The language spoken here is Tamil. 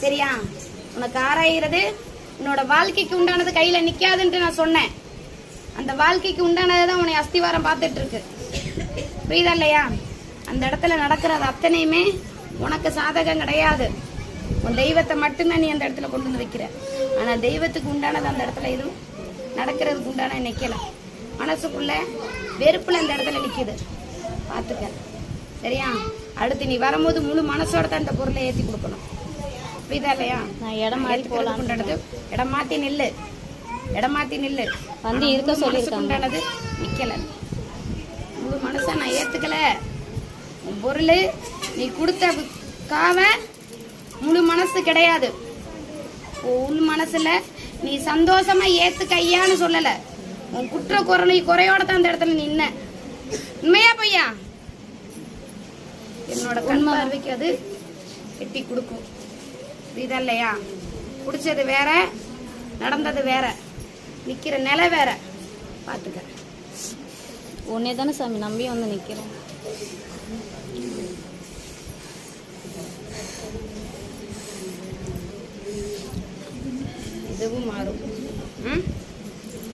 சரியா? உனக்கு ஆராயிறது உன்னோட வாழ்க்கைக்கு உண்டானது கையில நிக்காதுன்ட்டு நான் சொன்னேன். அந்த வாழ்க்கைக்கு உண்டானதுதான் உன்னை அஸ்திவாரம் பார்த்துட்டு இருக்கு. புரியுதா இல்லையா? அந்த இடத்துல நடக்கிறது அத்தனையுமே உனக்கு சாதகம் கிடையாது. உன் தெய்வத்தை மட்டும்தான் நீ அந்த இடத்துல கொண்டு வந்து வைக்கிற. ஆனா தெய்வத்துக்கு உண்டானது அந்த இடத்துல எதுவும் நடக்கிறதுக்கு உண்டான நிக்கல. மனசுக்குள்ள வெறுப்புல அந்த இடத்துல நிக்குது. பாத்துக்க, சரியா? அடுத்து நீ வரும்போது முழு மனசோட தான் இந்த பொருளை ஏற்றி கொடுக்கணும். புரியுதா இல்லையா? நான் இடம் மாற்றி போகலாம். இடம் மாற்றி நில்லு, இடம் மாற்றி நில்லு. வந்து இருக்க சொல்லியிருக்காங்க. நிக்கல, முழு மனசை நான் ஏத்துக்கல. உன் பொருள் நீ கொடுத்த காவ முழு மனசு கிடையாது. உள் மனசுல நீ சந்தோஷமா ஏத்துக்க ஐயான்னு சொல்லல. உன் குற்ற குறையோட தான் அந்த இடத்துல நின்ன. உண்மையா பொய்யா? என்னோட கண் பார்வைக்கு அது எட்டி கொடுக்கும். புரியுதா இல்லையா? குடிச்சது வேற, நடந்தது வேற, நிக்கிற நிலை வேற. பாத்துக்க. உன்னே தானே சாமி நம்பி வந்து நிக்கிறேன். இதுவும் மாறும்.